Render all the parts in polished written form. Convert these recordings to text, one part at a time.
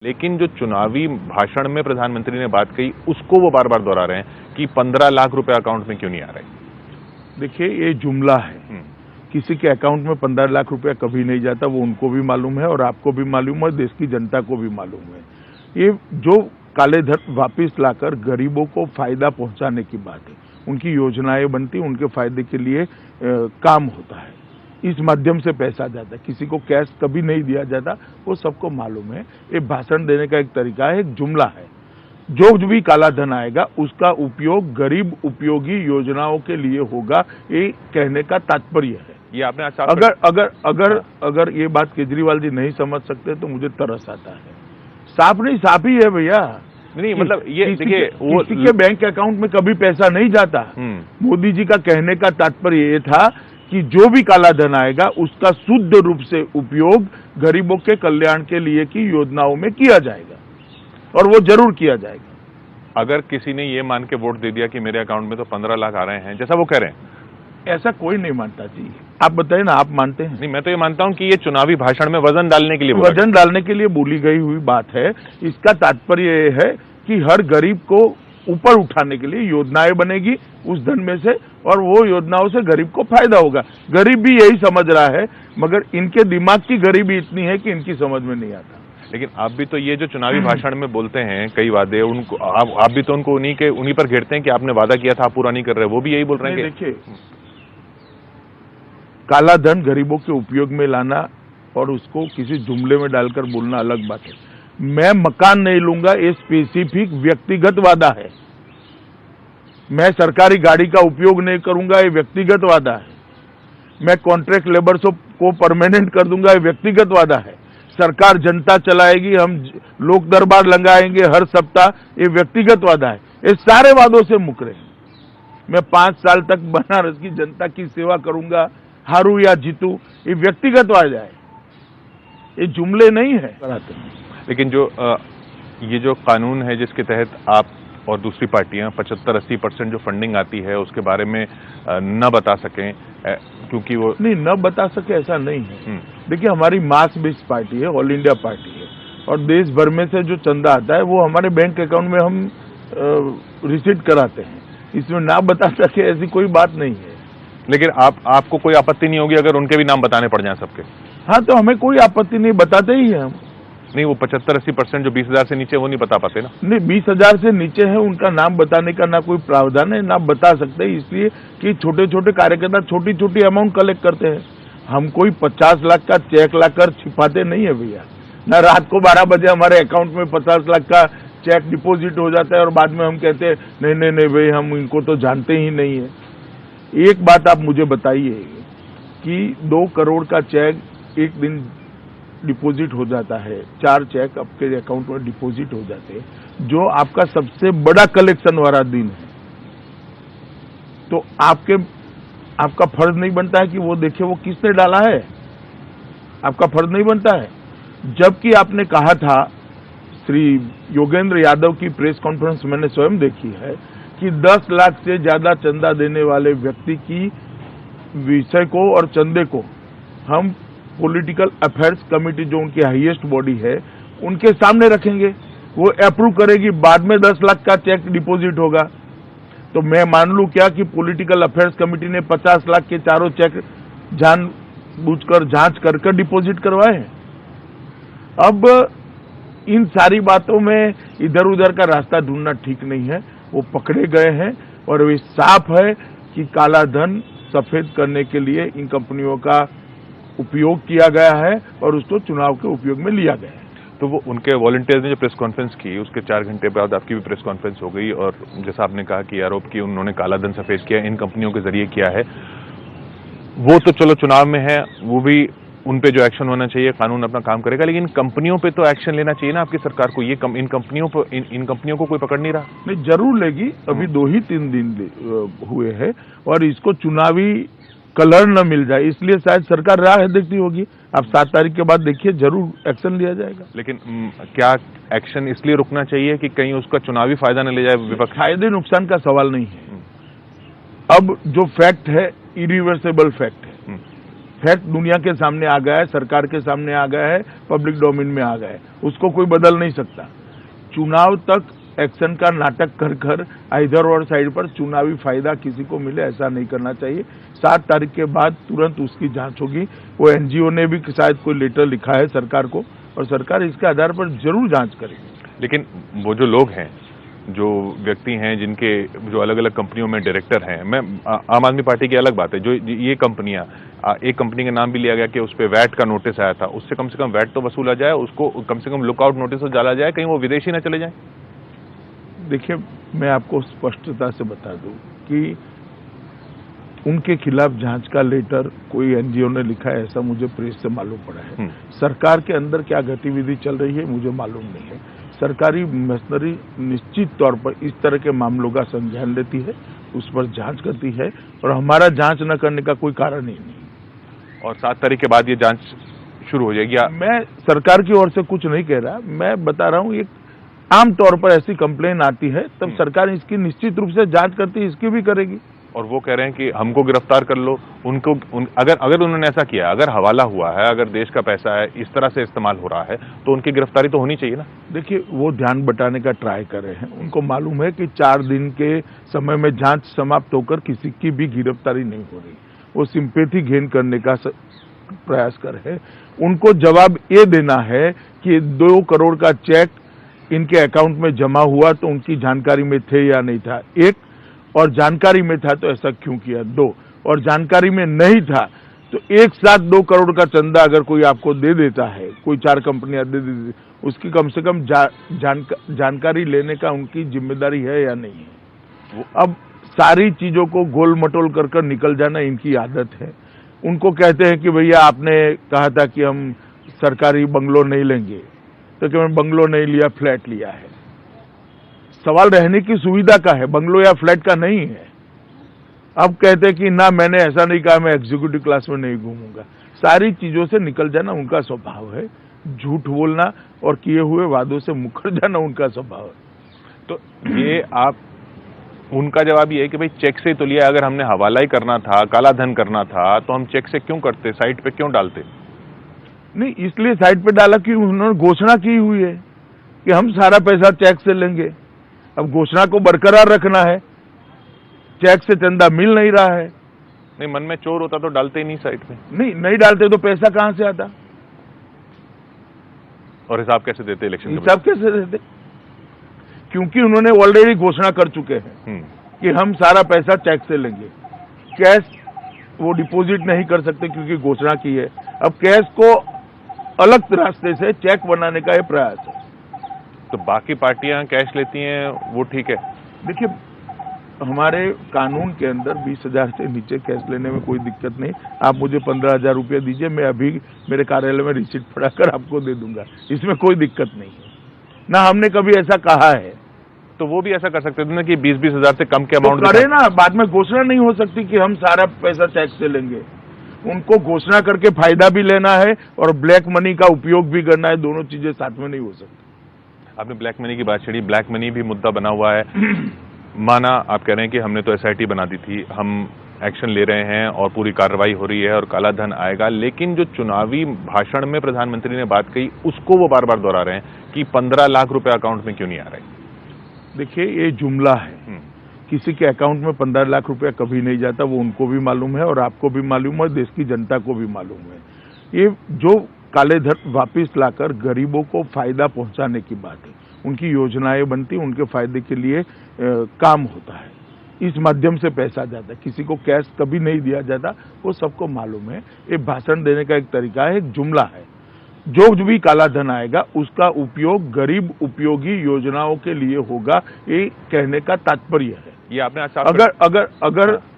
लेकिन जो चुनावी भाषण में प्रधानमंत्री ने बात कही उसको वो बार बार दोहरा रहे हैं कि 15 लाख रुपए अकाउंट में क्यों नहीं आ रहे। देखिए, ये जुमला है। किसी के अकाउंट में 15 लाख रुपया कभी नहीं जाता, वो उनको भी मालूम है और आपको भी मालूम है, देश की जनता को भी मालूम है। ये जो काले धन वापिस लाकर गरीबों को फायदा पहुंचाने की बात है, उनकी योजनाएं बनती, उनके फायदे के लिए काम होता है, इस माध्यम से पैसा जाता है। किसी को कैश कभी नहीं दिया जाता, वो सबको मालूम है। ये भाषण देने का एक तरीका है, एक जुमला है। जो भी काला धन आएगा उसका उपयोग गरीब उपयोगी योजनाओं के लिए होगा, ये कहने का तात्पर्य है। ये आपने आज अगर ये बात केजरीवाल जी नहीं समझ सकते तो मुझे तरस आता है। साफ नहीं, साफ ही है भैया। नहीं, मतलब ये देखिए, किसी के बैंक अकाउंट में कभी पैसा नहीं जाता। मोदी जी का कहने का तात्पर्य ये था कि जो भी काला धन आएगा उसका शुद्ध रूप से उपयोग गरीबों के कल्याण के लिए की योजनाओं में किया जाएगा, और वो जरूर किया जाएगा। अगर किसी ने ये मान के वोट दे दिया कि मेरे अकाउंट में तो 15 लाख आ रहे हैं, जैसा वो कह रहे हैं, ऐसा कोई नहीं मानता जी। आप बताइए ना, आप मानते हैं? नहीं, मैं तो ये मानता हूं कि ये चुनावी भाषण में वजन डालने के लिए बोली गई हुई बात है। इसका तात्पर्य ये है कि हर गरीब को ऊपर उठाने के लिए योजनाएं बनेगी उस धन में से, और वो योजनाओं से गरीब को फायदा होगा। गरीब भी यही समझ रहा है, मगर इनके दिमाग की गरीबी इतनी है कि इनकी समझ में नहीं आता। लेकिन आप भी तो ये जो चुनावी भाषण में बोलते हैं कई वादे, उनको आप भी तो उनको उन्हीं पर घेरते हैं कि आपने वादा किया था आप पूरा नहीं कर रहे। वो भी यही बोल रहे हैं। देखिए, काला धन गरीबों के उपयोग में लाना और उसको किसी जुमले में डालकर बोलना अलग बात है। मैं मकान नहीं लूंगा, ये स्पेसिफिक व्यक्तिगत वादा है। मैं सरकारी गाड़ी का उपयोग नहीं करूंगा, ये व्यक्तिगत वादा है। मैं कॉन्ट्रैक्ट लेबर्स को परमानेंट कर दूंगा, ये व्यक्तिगत वादा है। सरकार जनता चलाएगी, हम लोक दरबार लगाएंगे हर सप्ताह, ये व्यक्तिगत वादा है। ये सारे वादों से मुकरे। मैं 5 साल तक बनारस की जनता की सेवा करूंगा, हारू या जीतू, ये व्यक्तिगत वादा है, ये जुमले नहीं है। लेकिन ये जो कानून है जिसके तहत आप और दूसरी पार्टियां 75-80% जो फंडिंग आती है उसके बारे में न बता सकें, क्योंकि वो नहीं, न बता सके ऐसा नहीं है। देखिए, हमारी मास बेस्ड पार्टी है, ऑल इंडिया पार्टी है, और देश भर में से जो चंदा आता है वो हमारे बैंक अकाउंट में हम रिसीट कराते हैं। इसमें ना बता सके ऐसी कोई बात नहीं है। लेकिन आपको कोई आपत्ति नहीं होगी अगर उनके भी नाम बताने पड़ जाएं सबके? हाँ, तो हमें कोई आपत्ति नहीं, बताते ही है हम। नहीं, वो 75-80% जो 20,000 से नीचे वो नहीं बता पाते ना? नहीं, 20,000 से नीचे है, उनका नाम बताने का ना कोई प्रावधान है, ना बता सकते, इसलिए कि छोटे छोटे कार्यकर्ता छोटी छोटी अमाउंट कलेक्ट करते हैं। हम कोई 50 लाख का चेक लाकर छिपाते नहीं है भैया। ना रात को 12 बजे हमारे अकाउंट में 50 लाख का चेक डिपोजिट हो जाता है और बाद में हम कहते हैं नहीं भाई, हम इनको तो जानते ही नहीं है। एक बात आप मुझे बताइए कि 2 करोड़ का चेक एक दिन डिपॉजिट हो जाता है, 4 चेक आपके अकाउंट में डिपॉजिट हो जाते हैं, जो आपका सबसे बड़ा कलेक्शन वाला दिन है, तो आपका फर्ज नहीं बनता है कि वो देखे वो किसने डाला है? आपका फर्ज नहीं बनता है? जबकि आपने कहा था, श्री योगेंद्र यादव की प्रेस कॉन्फ्रेंस मैंने स्वयं देखी है कि 10 लाख से ज्यादा चंदा देने वाले व्यक्ति की विषय को और चंदे को हम पॉलिटिकल अफेयर्स कमेटी, जो उनकी हाईएस्ट बॉडी है, उनके सामने रखेंगे, वो अप्रूव करेगी, बाद में 10 लाख का चेक डिपॉजिट होगा। तो मैं मान लूं क्या कि पॉलिटिकल अफेयर्स कमेटी ने 50 लाख के चारों चेक जानबूझकर जांच कर डिपॉजिट करवाए हैं? अब इन सारी बातों में इधर उधर का रास्ता ढूंढना ठीक नहीं है। वो पकड़े गए हैं और वे साफ है कि काला धन सफेद करने के लिए इन कंपनियों का उपयोग किया गया है और उसको चुनाव के उपयोग में लिया गया है। तो वो उनके वॉलंटियर्स ने जो प्रेस कॉन्फ्रेंस की, उसके 4 घंटे बाद आपकी भी प्रेस कॉन्फ्रेंस हो गई, और जैसा आपने कहा कि आरोप की उन्होंने काला धन सफेद किया, इन कंपनियों के जरिए किया है। वो तो चलो चुनाव में है, वो भी उन पे जो एक्शन होना चाहिए, कानून अपना काम करेगा, लेकिन कंपनियों पे तो एक्शन लेना चाहिए ना आपकी सरकार को। इन कंपनियों को कोई पकड़ नहीं रहा? नहीं, जरूर लेगी। अभी 2 ही 3 दिन हुए हैं और इसको चुनावी कलर न मिल जाए, इसलिए शायद सरकार राह देखती होगी। आप 7 तारीख के बाद देखिए, जरूर एक्शन लिया जाएगा। लेकिन क्या एक्शन इसलिए रुकना चाहिए कि कहीं उसका चुनावी फायदा न ले जाए विपक्ष? फायदे नुकसान का सवाल नहीं है। अब जो फैक्ट है, इरिवर्सिबल फैक्ट है। फैक्ट दुनिया के सामने आ गया है, सरकार के सामने आ गया है, पब्लिक डोमेन में आ गया है, उसको कोई बदल नहीं सकता। चुनाव तक एक्शन का नाटक कर कर इधर और साइड पर चुनावी फायदा किसी को मिले, ऐसा नहीं करना चाहिए। 7 तारीख के बाद तुरंत उसकी जांच होगी। वो एनजीओ ने भी शायद कोई लेटर लिखा है सरकार को, और सरकार इसके आधार पर जरूर जांच करेगी। लेकिन वो जो लोग हैं, जो व्यक्ति हैं, जिनके जो अलग अलग कंपनियों में डायरेक्टर हैं, मैं आम आदमी पार्टी की अलग बात है, जो ये कंपनियां, एक कंपनी का नाम भी लिया गया कि उस पर वैट का नोटिस आया था, उससे कम से कम वैट तो वसूला जाए, उसको कम से कम लुकआउट नोटिस तो डाला जाए, कहीं वो विदेशी न चले जाएं। देखिए, मैं आपको स्पष्टता से बता दूं कि उनके खिलाफ जांच का लेटर कोई एनजीओ ने लिखा है, ऐसा मुझे प्रेस से मालूम पड़ा है। सरकार के अंदर क्या गतिविधि चल रही है मुझे मालूम नहीं है। सरकारी मशीनरी निश्चित तौर पर इस तरह के मामलों का संज्ञान लेती है, उस पर जांच करती है, और हमारा जांच न करने का कोई कारण ही नहीं। और 7 तारीख के बाद ये जांच शुरू हो जाएगी? मैं सरकार की ओर से कुछ नहीं कह रहा, मैं बता रहा हूँ, एक आम तौर पर ऐसी कंप्लेन आती है तब सरकार इसकी निश्चित रूप से जांच करती है, इसकी भी करेगी। और वो कह रहे हैं कि हमको गिरफ्तार कर लो, अगर उन्होंने ऐसा किया, अगर हवाला हुआ है, अगर देश का पैसा है इस तरह से इस्तेमाल हो रहा है, तो उनकी गिरफ्तारी तो होनी चाहिए ना। देखिए, वो ध्यान बटाने का ट्राई कर रहे हैं। उनको मालूम है कि 4 दिन के समय में जांच समाप्त होकर किसी की भी गिरफ्तारी नहीं हो रही। वो सिंपैथी गेन करने का प्रयास कर रहे हैं। उनको जवाब ये देना है कि 2 करोड़ का चेक इनके अकाउंट में जमा हुआ तो उनकी जानकारी में थे या नहीं था, 1, और जानकारी में था तो ऐसा क्यों किया, 2, और जानकारी में नहीं था तो एक साथ 2 करोड़ का चंदा अगर कोई आपको दे देता है, कोई 4 कंपनियां दे देती, उसकी कम से कम जानकारी लेने का उनकी जिम्मेदारी है या नहीं है। अब सारी चीजों को गोल मटोल कर कर निकल जाना इनकी आदत है। उनको कहते हैं कि भैया आपने कहा था कि हम सरकारी बंगलो नहीं लेंगे, तो कि मैंने बंगलो नहीं लिया, फ्लैट लिया है। सवाल रहने की सुविधा का है, बंगलो या फ्लैट का नहीं है। अब कहते हैं कि ना, मैंने ऐसा नहीं कहा, मैं एग्जीक्यूटिव क्लास में नहीं घूमूंगा। सारी चीजों से निकल जाना उनका स्वभाव है, झूठ बोलना और किए हुए वादों से मुकर जाना उनका स्वभाव है। तो ये उनका जवाब ये है कि भाई चेक से तो लिया, अगर हमने हवाला ही करना था, काला धन करना था, तो हम चेक से क्यों करते, साइट पे क्यों डालते? नहीं, इसलिए साइट पे डाला कि उन्होंने घोषणा की हुई है कि हम सारा पैसा चेक से लेंगे। अब घोषणा को बरकरार रखना है, चेक से चंदा मिल नहीं रहा है। नहीं, मन में चोर होता तो डालते ही नहीं साइट पे। नहीं डालते तो पैसा कहां से आता? और हिसाब कैसे देते इलेक्शन? हिसाब कैसे देते? क्योंकि उन्होंने ऑलरेडी घोषणा कर चुके हैं कि हम सारा पैसा चेक से लेंगे। कैश वो डिपॉजिट नहीं कर सकते क्योंकि घोषणा की है। अब कैश को अलग रास्ते से चेक बनाने का ये प्रयास है। तो बाकी पार्टियां कैश लेती हैं, वो ठीक है? देखिए, हमारे कानून के अंदर 20,000 से नीचे कैश लेने में कोई दिक्कत नहीं। आप मुझे 15,000 रुपये दीजिए, मैं अभी मेरे कार्यालय में रिसीट पढ़ाकर आपको दे दूंगा, इसमें कोई दिक्कत नहीं है ना। हमने कभी ऐसा कहा है। तो वो भी ऐसा कर सकते थे ना कि 20-20 हजार से कम के अमाउंट करे ना, बाद में घोषणा नहीं हो सकती कि हम सारा पैसा चेक से लेंगे। उनको घोषणा करके फायदा भी लेना है और ब्लैक मनी का उपयोग भी करना है, दोनों चीजें साथ में नहीं हो सकती। आपने ब्लैक मनी की बात छेड़ी, ब्लैक मनी भी मुद्दा बना हुआ है। माना आप कह रहे हैं कि हमने तो एसआईटी बना दी थी, हम एक्शन ले रहे हैं और पूरी कार्रवाई हो रही है और काला धन आएगा, लेकिन जो चुनावी भाषण में प्रधानमंत्री ने बात कही उसको वो बार बार दोहरा रहे हैं कि 15 लाख रुपए अकाउंट में क्यों नहीं आ रहे। देखिए, ये जुमला है। किसी के अकाउंट में 15 लाख रुपया कभी नहीं जाता, वो उनको भी मालूम है और आपको भी मालूम है, देश की जनता को भी मालूम है। ये जो काले धन वापिस लाकर गरीबों को फायदा पहुंचाने की बात है, उनकी योजनाएं बनती, उनके फायदे के लिए काम होता है, इस माध्यम से पैसा जाता है। किसी को कैश कभी नहीं दिया जाता, वो सबको मालूम है। ये भाषण देने का एक तरीका है, एक जुमला है। जो भी काला धन आएगा उसका उपयोग गरीब उपयोगी योजनाओं के लिए होगा, ये कहने का तात्पर्य है। ये आपने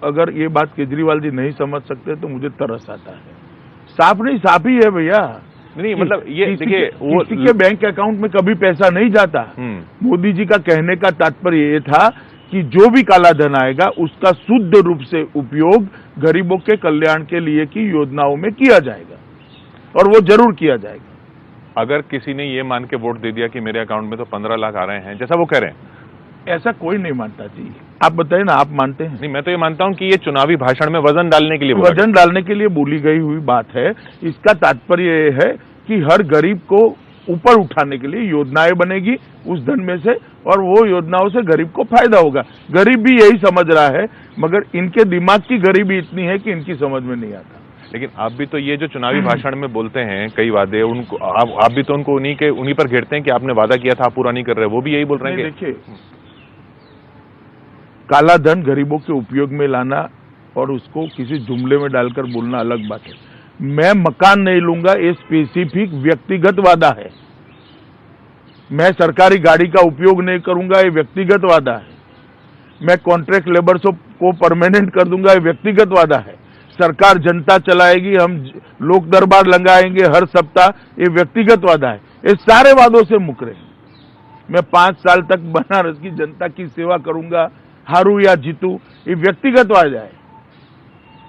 अगर ये बात केजरीवाल जी नहीं समझ सकते तो मुझे तरस आता है। साफ नहीं, साफ ही है भैया। नहीं, मतलब ये देखिए, वो किसी के बैंक अकाउंट में कभी पैसा नहीं जाता। मोदी जी का कहने का तात्पर्य ये था कि जो भी काला धन आएगा उसका शुद्ध रूप से उपयोग गरीबों के कल्याण के लिए की योजनाओं में किया जाएगा और वो जरूर किया जाएगा। अगर किसी ने ये मान के वोट दे दिया कि मेरे अकाउंट में तो 15 लाख आ रहे हैं, जैसा वो कह रहे हैं, ऐसा कोई नहीं मानता जी। आप बताइए ना, आप मानते हैं? नहीं, मैं तो ये मानता हूं कि ये चुनावी भाषण में वजन डालने के लिए बोला वजन डालने के लिए बोली गई हुई बात है। इसका तात्पर्य ये है कि हर गरीब को ऊपर उठाने के लिए योजनाएं बनेगी उस धन में से, और वो योजनाओं से गरीब को फायदा होगा। गरीब भी यही समझ रहा है, मगर इनके दिमाग की गरीबी इतनी है कि इनकी समझ में नहीं आता। लेकिन आप भी तो ये जो चुनावी भाषण में बोलते हैं कई वादे, उनको आप भी तो उनको उन्हीं पर घेरते हैं कि आपने वादा किया था आप पूरा नहीं कर रहे। वो भी यही बोल रहे हैं कि देखिए, काला धन गरीबों के उपयोग में लाना और उसको किसी जुमले में डालकर बोलना अलग बात है। मैं मकान नहीं लूंगा, ये स्पेसिफिक व्यक्तिगत वादा है। मैं सरकारी गाड़ी का उपयोग नहीं करूंगा, ये व्यक्तिगत वादा है। मैं कॉन्ट्रैक्ट लेबर्स को परमानेंट कर दूंगा, ये व्यक्तिगत वादा है। सरकार जनता चलाएगी, हम लोक दरबार लगाएंगे हर सप्ताह, ये व्यक्तिगत वादा है। ये सारे वादों से मुकरे। मैं 5 साल तक बनारस की जनता की सेवा करूंगा, हारू या जीतू, ये व्यक्तिगत वादा है,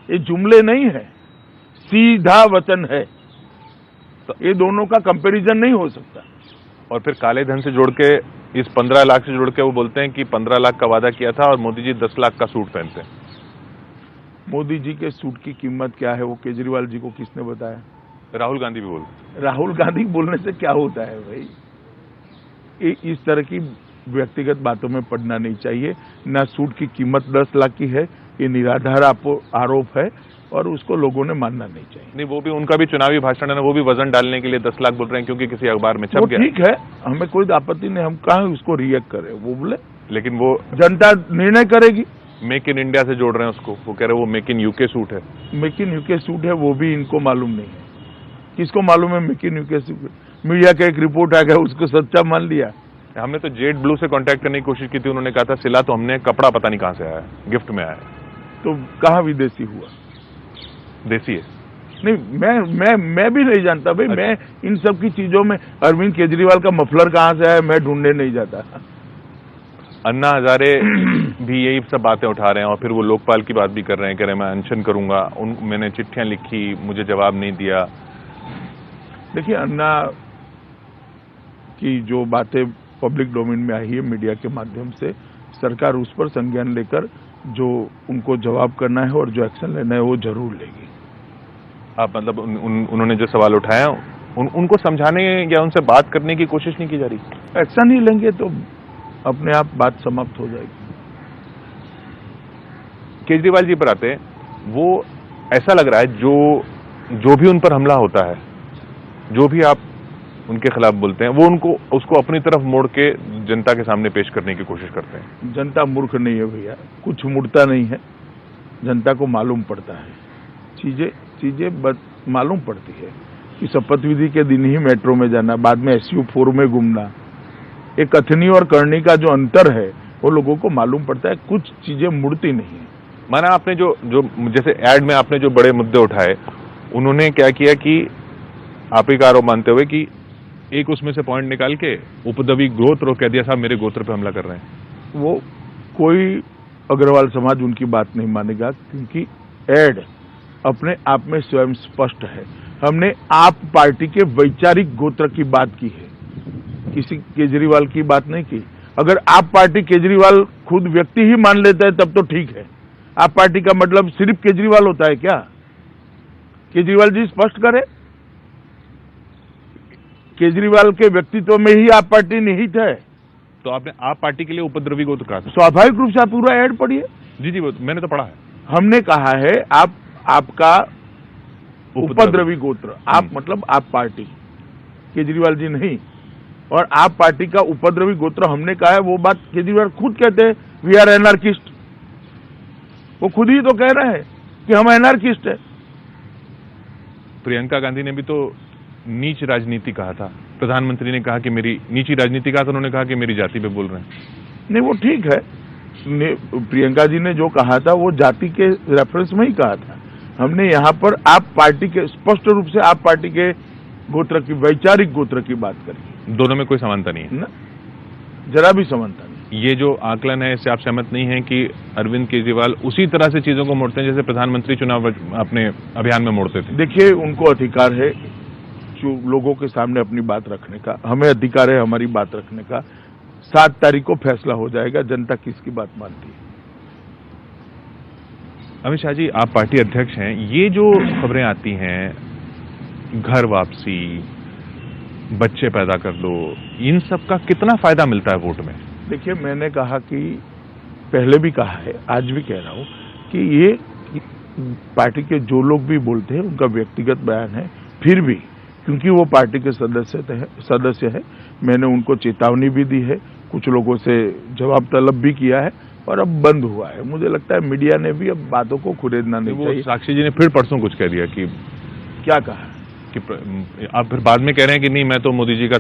ये जुमले नहीं है, सीधा वचन है। तो ये दोनों का कंपैरिजन नहीं हो सकता। और फिर काले धन से जोड़ के इस 15 लाख से जोड़ के वो बोलते हैं कि 15 लाख का वादा किया था और मोदी जी 10 लाख का सूट पहनते हैं। मोदी जी के सूट की कीमत क्या है वो केजरीवाल जी को किसने बताया? राहुल गांधी भी बोलते। राहुल गांधी बोलने से क्या होता है भाई? इस तरह की व्यक्तिगत बातों में पड़ना नहीं चाहिए। ना सूट की कीमत 10 लाख की है, ये निराधार आरोप है और उसको लोगों ने मानना नहीं चाहिए। नहीं, वो भी उनका भी चुनावी भाषण है ना, वो भी वजन डालने के लिए 10 लाख बोल रहे हैं क्योंकि किसी अखबार में छप गया। ठीक है, हमें कोई आपत्ति नहीं, हम कहाँ उसको रिएक्ट करें, वो बोले, लेकिन वो जनता निर्णय करेगी। मेक इन इंडिया से जोड़ रहे हैं उसको, वो कह रहे हैं वो मेक इन यूके सूट है। मेक इन यूके सूट है, वो भी इनको मालूम नहीं है। किसको मालूम है make in UK suit? Media का एक रिपोर्ट आ गया, उसको सच्चा मान लिया। हमने तो जेट ब्लू से कांटेक्ट करने की कोशिश की थी, उन्होंने कहा था सिला तो हमने, कपड़ा पता नहीं कहां से आया है, गिफ्ट में आया है। तो कहाँ विदेशी हुआ? देसी है। नहीं, मैं भी नहीं जानता भाई। मैं इन सब की चीजों में, अरविंद केजरीवाल का मफलर कहाँ से आया मैं ढूंढने नहीं जाता। अन्ना हजारे भी यही सब बातें उठा रहे हैं और फिर वो लोकपाल की बात भी कर रहे हैं, कह रहे हैं मैं अनशन करूंगा, मैंने चिट्ठियां लिखी, मुझे जवाब नहीं दिया। देखिए, अन्ना की जो बातें पब्लिक डोमेन में आई है मीडिया के माध्यम से, सरकार उस पर संज्ञान लेकर जो उनको जवाब करना है और जो एक्शन लेना है वो जरूर लेगी। आप मतलब उन्होंने जो सवाल उठाया उनको समझाने या उनसे बात करने की कोशिश नहीं की जा रही? एक्शन ही लेंगे तो अपने आप बात समाप्त हो जाएगी। केजरीवाल जी पर आते हैं, वो ऐसा लग रहा है जो भी उन पर हमला होता है, जो भी आप उनके खिलाफ बोलते हैं, वो उसको अपनी तरफ मोड़ के जनता के सामने पेश करने की कोशिश करते हैं। जनता मूर्ख नहीं है भैया, कुछ मुड़ता नहीं है, जनता को मालूम पड़ता है। चीजें मालूम पड़ती है कि शपथ विधि के दिन ही मेट्रो में जाना, बाद में SU4 में घूमना, एक कथनी और करनी का जो अंतर है वो लोगों को मालूम पड़ता है। कुछ चीजें मुड़ती नहीं है। माना आपने जो जैसे एड में आपने जो बड़े मुद्दे उठाए, उन्होंने क्या किया कि आप ही का आरोप मानते हुए कि एक उसमें से पॉइंट निकाल के उपद्रवी गोत्र कह दिया, साहब मेरे गोत्र पे हमला कर रहे हैं। वो कोई अग्रवाल समाज उनकी बात नहीं मानेगा, क्योंकि एड अपने आप में स्वयं स्पष्ट है। हमने आप पार्टी के वैचारिक गोत्र की बात की है, किसी केजरीवाल की बात नहीं की। अगर आप पार्टी केजरीवाल खुद व्यक्ति ही मान लेता है तब तो ठीक है। आप पार्टी का मतलब सिर्फ केजरीवाल होता है क्या? केजरीवाल जी स्पष्ट करे। केजरीवाल के व्यक्तित्व में ही आप पार्टी निहित है। तो आपने आप पार्टी के लिए उपद्रवी गोत्र कहा था? स्वाभाविक रूप से आप पूरा ऐड पढ़िए। जी, वो मैंने तो पढ़ा है। हमने कहा है आपका उपद्रवी गोत्र, आप मतलब आप पार्टी, केजरीवाल जी नहीं। और आप पार्टी का उपद्रवी गोत्र हमने कहा है, वो बात केजरीवाल खुद कहते हैं, वी आर एनार्किस्ट। वो खुद ही तो कह रहे हैं कि हम एनार्किस्ट है। प्रियंका गांधी ने भी तो नीच राजनीति कहा था। प्रधानमंत्री ने कहा कि मेरी नीची राजनीति कहा, तो उन्होंने कहा कि मेरी जाति पे बोल रहे हैं। नहीं, वो ठीक है। प्रियंका जी ने जो कहा था वो जाति के रेफरेंस में ही कहा था। हमने यहाँ पर आप पार्टी के, स्पष्ट रूप से आप पार्टी के गोत्र की, वैचारिक गोत्र की बात करें। दोनों में कोई समानता नहीं है ना, जरा भी समानता नहीं। ये जो आकलन है इससे आप सहमत नहीं है कि अरविंद केजरीवाल उसी तरह से चीजों को मोड़ते हैं जैसे प्रधानमंत्री चुनाव अपने अभियान में मोड़ते थे? देखिए, उनको अधिकार है जो लोगों के सामने अपनी बात रखने का, हमें अधिकार है हमारी बात रखने का। 7 तारीख को फैसला हो जाएगा जनता किसकी बात मानती है। अमित शाह जी, आप पार्टी अध्यक्ष हैं, ये जो खबरें आती हैं घर वापसी, बच्चे पैदा कर लो, इन सब का कितना फायदा मिलता है वोट में? देखिए, मैंने कहा कि पहले भी कहा है, आज भी कह रहा हूं कि ये पार्टी के जो लोग भी बोलते हैं उनका व्यक्तिगत बयान है। फिर भी क्योंकि वो पार्टी के सदस्य है, मैंने उनको चेतावनी भी दी है, कुछ लोगों से जवाब तलब भी किया है और अब बंद हुआ है। मुझे लगता है मीडिया ने भी अब बातों को खुरेदना नहीं चाहिए। साक्षी जी ने फिर परसों कुछ कह दिया कि क्या कहा कि आप फिर बाद में कह रहे हैं कि नहीं, मैं तो मोदी जी का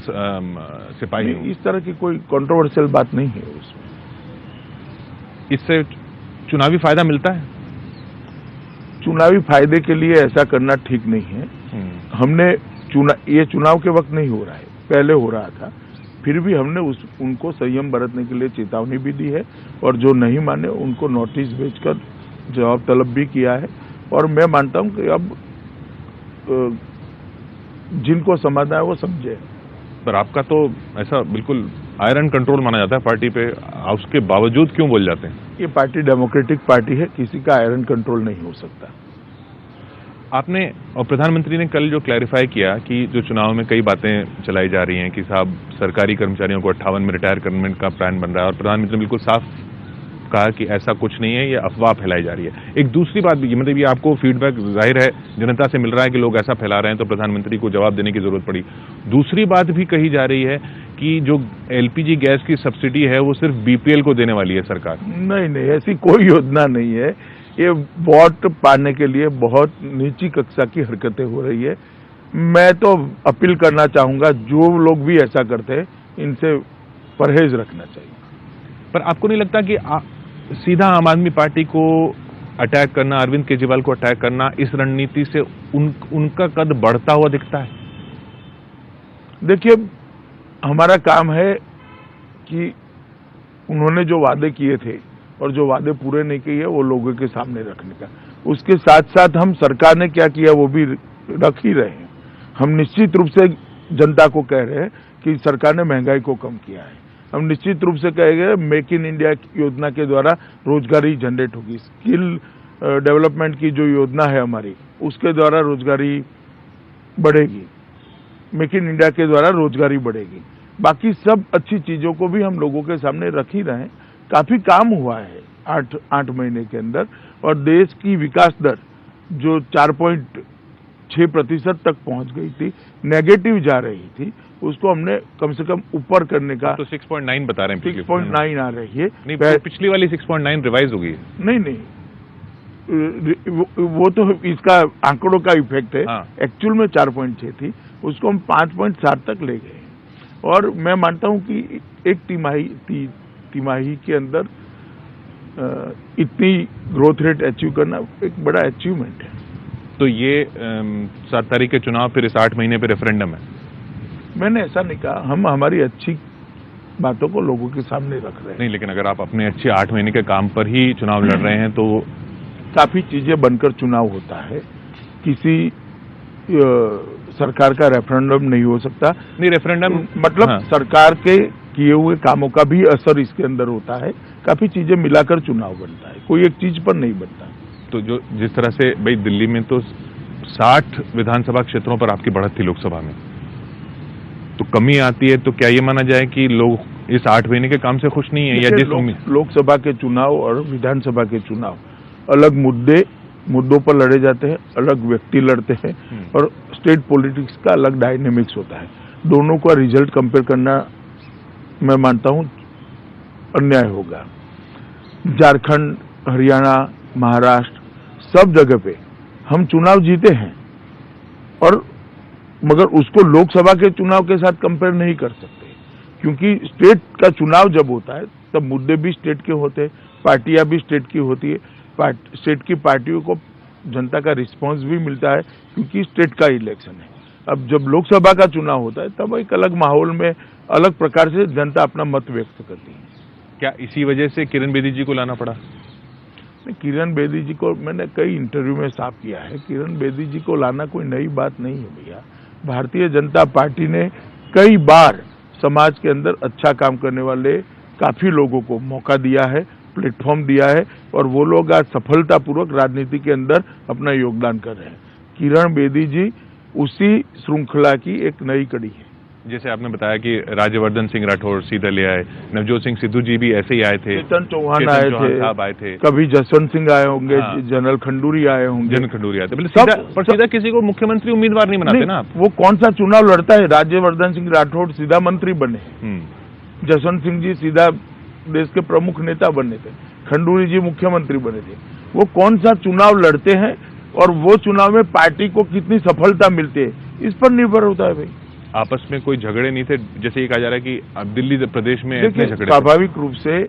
सिपाही हूं। इस तरह की कोई कंट्रोवर्शियल बात नहीं है उसमें। इससे चुनावी फायदा मिलता है? चुनावी फायदे के लिए ऐसा करना ठीक नहीं है। हमने ये चुनाव के वक्त नहीं हो रहा है, पहले हो रहा था, फिर भी हमने उनको संयम बरतने के लिए चेतावनी भी दी है और जो नहीं माने उनको नोटिस भेजकर जवाब तलब भी किया है। और मैं मानता हूं कि अब जिनको समझना है वो समझे। पर आपका तो ऐसा बिल्कुल आयरन कंट्रोल माना जाता है पार्टी पे, उसके बावजूद क्यों बोल जाते हैं? ये पार्टी डेमोक्रेटिक पार्टी है, किसी का आयरन कंट्रोल नहीं हो सकता। आपने और प्रधानमंत्री ने कल जो क्लैरिफाई किया कि जो चुनाव में कई बातें चलाई जा रही हैं कि साहब सरकारी कर्मचारियों को 58 में रिटायर करने का प्लान बन रहा है, और प्रधानमंत्री ने बिल्कुल साफ कहा कि ऐसा कुछ नहीं है, ये अफवाह फैलाई जा रही है। एक दूसरी बात भी, मतलब ये आपको फीडबैक जाहिर है जनता से मिल रहा है कि लोग ऐसा फैला रहे हैं, तो प्रधानमंत्री को जवाब देने की जरूरत पड़ी। दूसरी बात भी कही जा रही है कि जो एलपीजी गैस की सब्सिडी है वो सिर्फ बीपीएल को देने वाली है सरकार। नहीं, ऐसी कोई योजना नहीं है। ये वोट पाने के लिए बहुत नीची कक्षा की हरकतें हो रही है। मैं तो अपील करना चाहूंगा, जो लोग भी ऐसा करते हैं इनसे परहेज रखना चाहिए। पर आपको नहीं लगता कि सीधा आम आदमी पार्टी को अटैक करना, अरविंद केजरीवाल को अटैक करना, इस रणनीति से उनका कद बढ़ता हुआ दिखता है? देखिए, हमारा काम है कि उन्होंने जो वादे किए थे और जो वादे पूरे नहीं किए वो लोगों के सामने रखने का। उसके साथ साथ हम सरकार ने क्या किया वो भी रख ही रहे हैं। हम निश्चित रूप से जनता को कह रहे हैं कि सरकार ने महंगाई को कम किया है। हम निश्चित रूप से कहेंगे मेक इन इंडिया योजना के द्वारा रोजगारी जनरेट होगी। स्किल डेवलपमेंट की जो योजना है हमारी, उसके द्वारा रोजगारी बढ़ेगी। मेक इन इंडिया के द्वारा रोजगारी बढ़ेगी। बाकी सब अच्छी चीजों को भी हम लोगों के सामने रख ही रहे हैं। काफी काम हुआ है 8 महीने के अंदर, और देश की विकास दर जो 4.6% तक पहुंच गई थी, नेगेटिव जा रही थी, उसको हमने कम से कम ऊपर करने का। तो 6.9 बता रहे हैं, 6.9 आ रही है। नहीं, पिछली वाली 6.9 रिवाइज हो गई। नहीं, वो तो इसका आंकड़ों का इफेक्ट है। एक्चुअल में 4.6 थी, उसको हम 5.7 तक ले गए। और मैं मानता हूं कि एक तिमाही के अंदर इतनी ग्रोथ रेट अचीव करना एक बड़ा अचीवमेंट है। तो ये 7 तारीख के चुनाव, फिर इस 8 महीने पे रेफरेंडम है? मैंने ऐसा नहीं कहा। हम हमारी अच्छी बातों को लोगों के सामने रख रहे हैं। नहीं, लेकिन अगर आप अपने अच्छे 8 महीने के काम पर ही चुनाव लड़ रहे हैं तो काफी चीजें बनकर चुनाव होता है। किसी सरकार का रेफरेंडम नहीं हो सकता। नहीं, रेफरेंडम मतलब सरकार के किए हुए कामों का भी असर इसके अंदर होता है। काफी चीजें मिलाकर चुनाव बनता है, कोई एक चीज पर नहीं बनता। तो जो जिस तरह से भाई दिल्ली में तो 60 विधानसभा क्षेत्रों पर आपकी बढ़त थी लोकसभा में, तो कमी आती है, तो क्या ये माना जाए कि लोग इस 8 महीने के काम से खुश नहीं है? या जिस लोकसभा के चुनाव और विधानसभा के चुनाव अलग मुद्दों पर लड़े जाते हैं, अलग व्यक्ति लड़ते हैं, और स्टेट पॉलिटिक्स का अलग डायनेमिक्स होता है। दोनों का रिजल्ट कंपेयर करना मैं मानता हूं अन्याय होगा। झारखंड, हरियाणा, महाराष्ट्र, सब जगह पे हम चुनाव जीते हैं, और मगर उसको लोकसभा के चुनाव के साथ कंपेयर नहीं कर सकते, क्योंकि स्टेट का चुनाव जब होता है तब मुद्दे भी स्टेट के होते हैं, पार्टियां भी स्टेट की होती है। स्टेट की पार्टियों को जनता का रिस्पांस भी मिलता है, क्योंकि स्टेट का इलेक्शन है। अब जब लोकसभा का चुनाव होता है तब एक अलग माहौल में अलग प्रकार से जनता अपना मत व्यक्त करती है। क्या इसी वजह से किरण बेदी जी को लाना पड़ा? किरण बेदी जी को मैंने कई इंटरव्यू में साफ किया है, किरण बेदी जी को लाना कोई नई बात नहीं है भैया। भारतीय जनता पार्टी ने कई बार समाज के अंदर अच्छा काम करने वाले काफी लोगों को मौका दिया है, प्लेटफॉर्म दिया है और वो लोग आज सफलतापूर्वक राजनीति के अंदर अपना योगदान कर रहे हैं। किरण बेदी जी उसी श्रृंखला की एक नई कड़ी है। जैसे आपने बताया कि राज्यवर्धन सिंह राठौर सीधे ले आए, नवजोत सिंह सिद्धू जी भी ऐसे ही आए थे, चेतन चौहान आए थे, कभी जसवंत सिंह आए होंगे, हाँ। जनरल खंडूरी आए होंगे, जनरल खंडूरी आए थे। पर सीधा किसी को मुख्यमंत्री उम्मीदवार नहीं बनाते ना आप। वो कौन सा चुनाव लड़ता है? राज्यवर्धन सिंह राठौर सीधा मंत्री बने, जसवंत सिंह जी सीधा देश के प्रमुख नेता बने थे, खंडूरी जी मुख्यमंत्री बने थे। वो कौन सा चुनाव लड़ते हैं और वो चुनाव में पार्टी को कितनी सफलता मिलती है, इस पर निर्भर होता है भाई। आपस में कोई झगड़े नहीं थे, जैसे ये कहा जा रहा है कि अब दिल्ली प्रदेश में इतने देखिए, झगड़े थे। स्वाभाविक रूप से